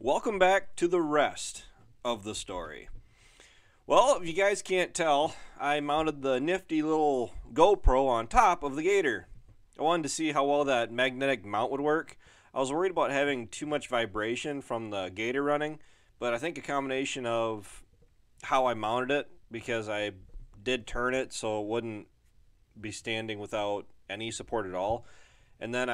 Welcome back to the rest of the story. Well, if you guys can't tell, I mounted the nifty little GoPro on top of the Gator. I wanted to see how well that magnetic mount would work. I was worried about having too much vibration from the Gator running, but I think a combination of how I mounted it, because I did turn it so it wouldn't be standing without any support at all, and then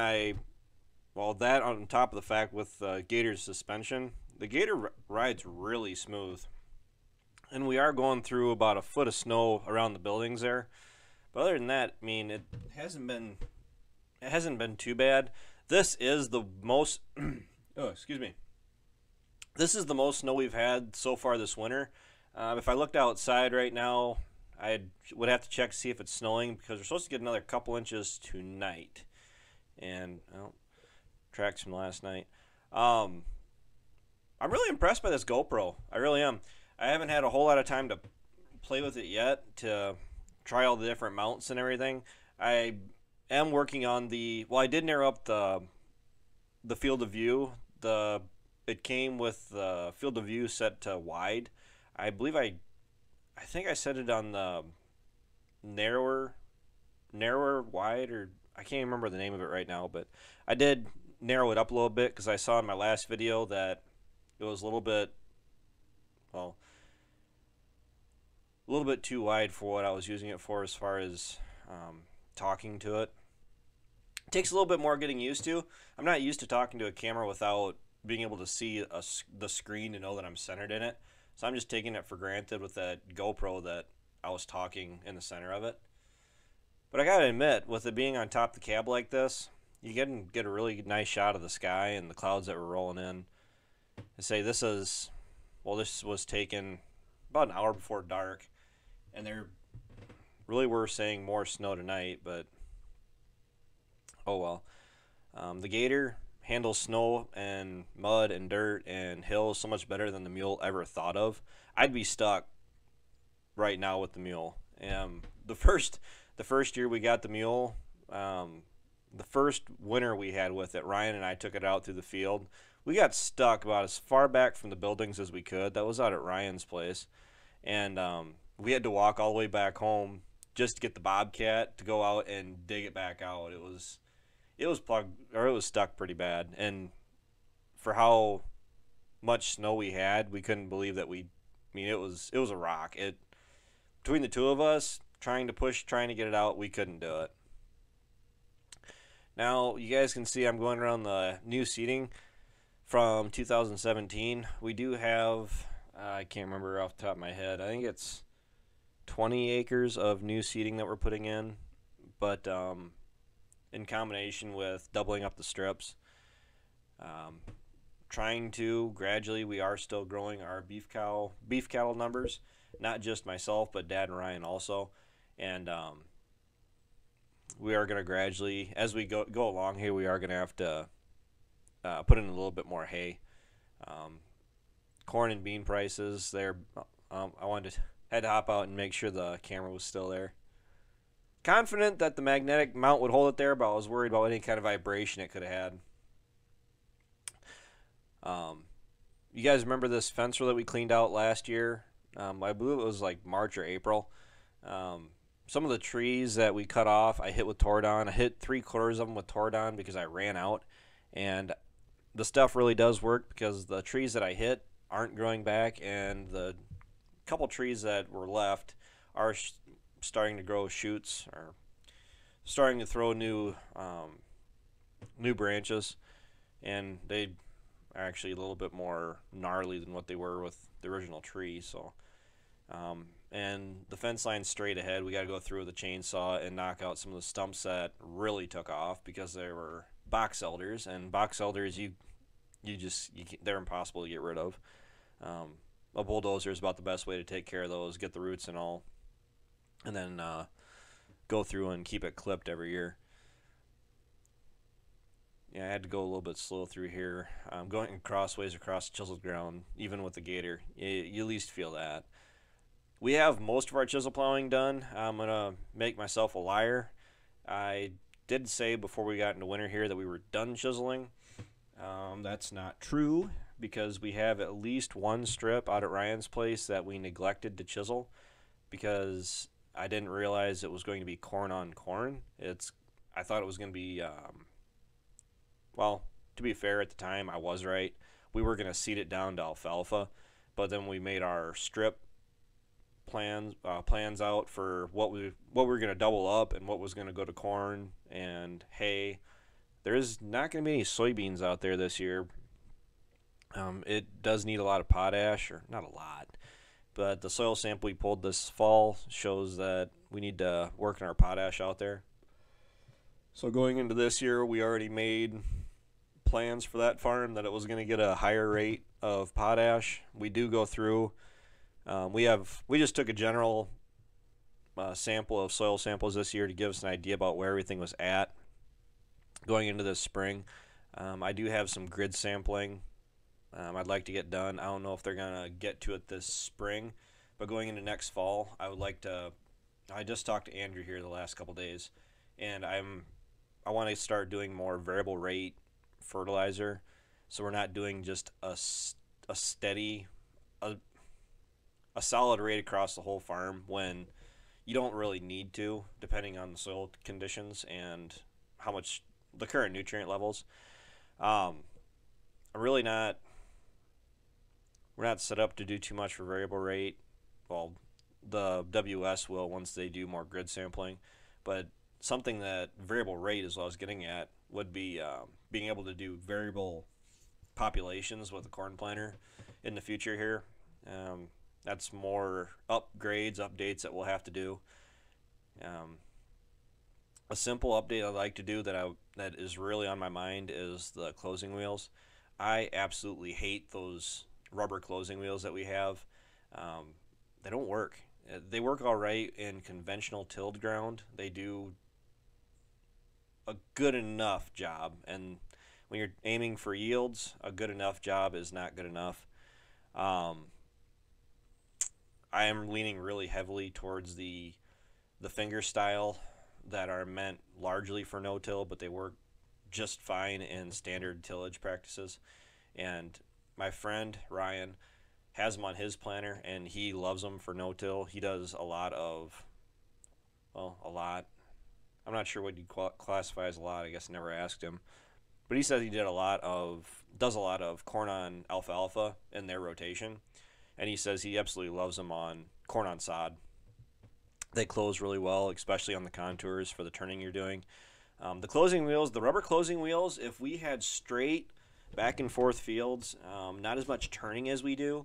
that on top of the fact with Gator's suspension, the Gator rides really smooth. And we are going through about a foot of snow around the buildings there. But other than that, I mean, it hasn't been too bad. This is the most This is the most snow we've had so far this winter. If I looked outside right now, I would have to check to see if it's snowing because we're supposed to get another couple inches tonight. And tracks from last night. I'm really impressed by this GoPro. I really am. I haven't had a whole lot of time to play with it yet to try all the different mounts and everything. I am working on I did narrow up the field of view. It came with the field of view set to wide. I believe I think I set it on the narrower wide, or I can't remember the name of it right now, but I did narrow it up a little bit because I saw in my last video that it was a little bit too wide for what I was using it for as far as talking to it. It takes a little bit more getting used to. I'm not used to talking to a camera without being able to see the screen to know that I'm centered in it. So I'm just taking it for granted with that GoPro that I was talking in the center of it. But I gotta admit, with it being on top of the cab like this, you can get a really nice shot of the sky and the clouds that were rolling in. I say this was taken about an hour before dark, and there really were saying more snow tonight, but oh well. The Gator handles snow and mud and dirt and hills so much better than the Mule ever thought of. I'd be stuck right now with the Mule. The first year we got the Mule, the first winter we had with it, Ryan and I took it out through the field. We got stuck about as far back from the buildings as we could. That was out at Ryan's place. And we had to walk all the way back home just to get the Bobcat to go out and dig it back out. It was stuck pretty bad. And for how much snow we had, we couldn't believe that it was a rock. Between the two of us trying to get it out, we couldn't do it. Now, you guys can see I'm going around the new seating from 2017. We do have, I can't remember off the top of my head, I think it's 20 acres of new seating that we're putting in, but in combination with doubling up the strips. Trying to gradually, we are still growing our beef cattle numbers, not just myself, but Dad and Ryan also. And we are going to gradually, as we go along here, we are going to have to put in a little bit more hay. Corn and bean prices there. I had to hop out and make sure the camera was still there. Confident that the magnetic mount would hold it there, but I was worried about any kind of vibration it could have had. You guys remember this fence row that we cleaned out last year? I believe it was like March or April. Some of the trees that we cut off, I hit with Tordon. I hit 3/4 of them with Tordon because I ran out. And the stuff really does work because the trees that I hit aren't growing back, and the couple trees that were left are starting to grow shoots or starting to throw new branches, and they are actually a little bit more gnarly than what they were with the original tree. So and the fence line's straight ahead. We got to go through with a chainsaw and knock out some of the stumps that really took off because they were box elders, and box elders they're impossible to get rid of. A bulldozer is about the best way to take care of those, get the roots and all, and then go through and keep it clipped every year. Yeah, I had to go a little bit slow through here. Going crossways across chiseled ground, even with the Gator, you at least feel that. We have most of our chisel plowing done. I'm going to make myself a liar. I did say before we got into winter here that we were done chiseling. That's not true. because we have at least one strip out at Ryan's place that we neglected to chisel because I didn't realize it was going to be corn on corn. I thought it was going to be, well, to be fair, at the time I was right. We were going to seed it down to alfalfa, but then we made our strip plans out for what we were going to double up and what was going to go to corn and hay. There's not going to be any soybeans out there this year. It does need a lot of potash, or not a lot, but the soil sample we pulled this fall shows that we need to work on our potash out there. So going into this year, we already made plans for that farm that it was going to get a higher rate of potash. We do go through. We just took a general sample of soil samples this year to give us an idea about where everything was at going into this spring. I do have some grid sampling I'd like to get done. I don't know if they're going to get to it this spring, but going into next fall, I would like to. I just talked to Andrew here the last couple days, and I want to start doing more variable rate fertilizer, so we're not doing just a steady, a solid rate across the whole farm when you don't really need to, depending on the soil conditions and how much the current nutrient levels. I'm really not. We're not set up to do too much for variable rate. Well, the WS will once they do more grid sampling, but something that variable rate is what I was getting at would be being able to do variable populations with a corn planter in the future here. That's more upgrades, updates that we'll have to do. A simple update I'd like to do that is really on my mind is the closing wheels. I absolutely hate those rubber closing wheels that we have. They don't work. They work all right in conventional tilled ground. They do a good enough job, and when you're aiming for yields, a good enough job is not good enough. I am leaning really heavily towards the finger style that are meant largely for no-till, but they work just fine in standard tillage practices. And my friend Ryan has them on his planter, and he loves them for no-till. He does a lot. I'm not sure what you classify as a lot. I guess I never asked him, but he says he does a lot of corn on alfalfa in their rotation, and he says he absolutely loves them on corn on sod. They close really well, especially on the contours for the turning you're doing. The closing wheels, the rubber closing wheels, if we had straight back and forth fields, not as much turning as we do,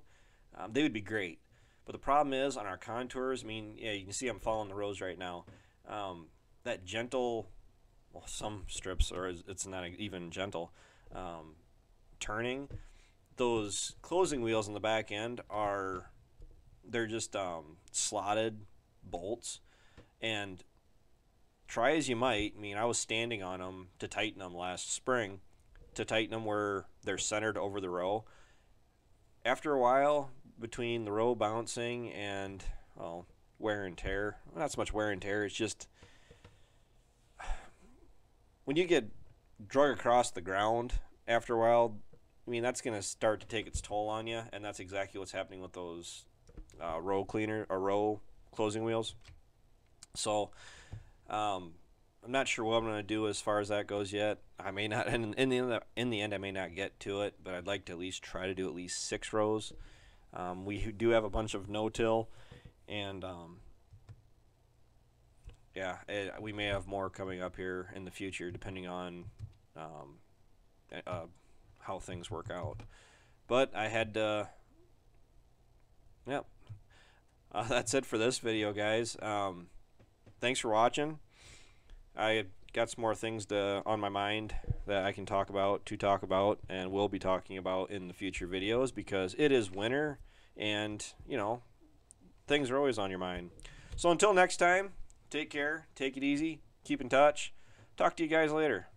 they would be great. But the problem is on our contours, I mean, yeah, you can see I'm following the rows right now. That gentle, well, some strips, or it's not even gentle, turning, those closing wheels on the back end they're just slotted bolts, and try as you might, I mean, I was standing on them to tighten them last spring, to tighten them where they're centered over the row. After a while, between the row bouncing and, well, wear and tear, not so much wear and tear, it's just when you get drug across the ground after a while, I mean, that's going to start to take its toll on you, and that's exactly what's happening with those row closing wheels. So I'm not sure what I'm going to do as far as that goes yet. I may not, and in the end, I may not get to it, but I'd like to at least try to do at least 6 rows. We do have a bunch of no-till, and yeah, we may have more coming up here in the future, depending on how things work out. But I had to, yep. That's it for this video, guys. Thanks for watching. I got some more things on my mind that I can talk about, and will be talking about in the future videos, because it is winter, and, you know, things are always on your mind. So until next time, take care, take it easy, keep in touch. Talk to you guys later.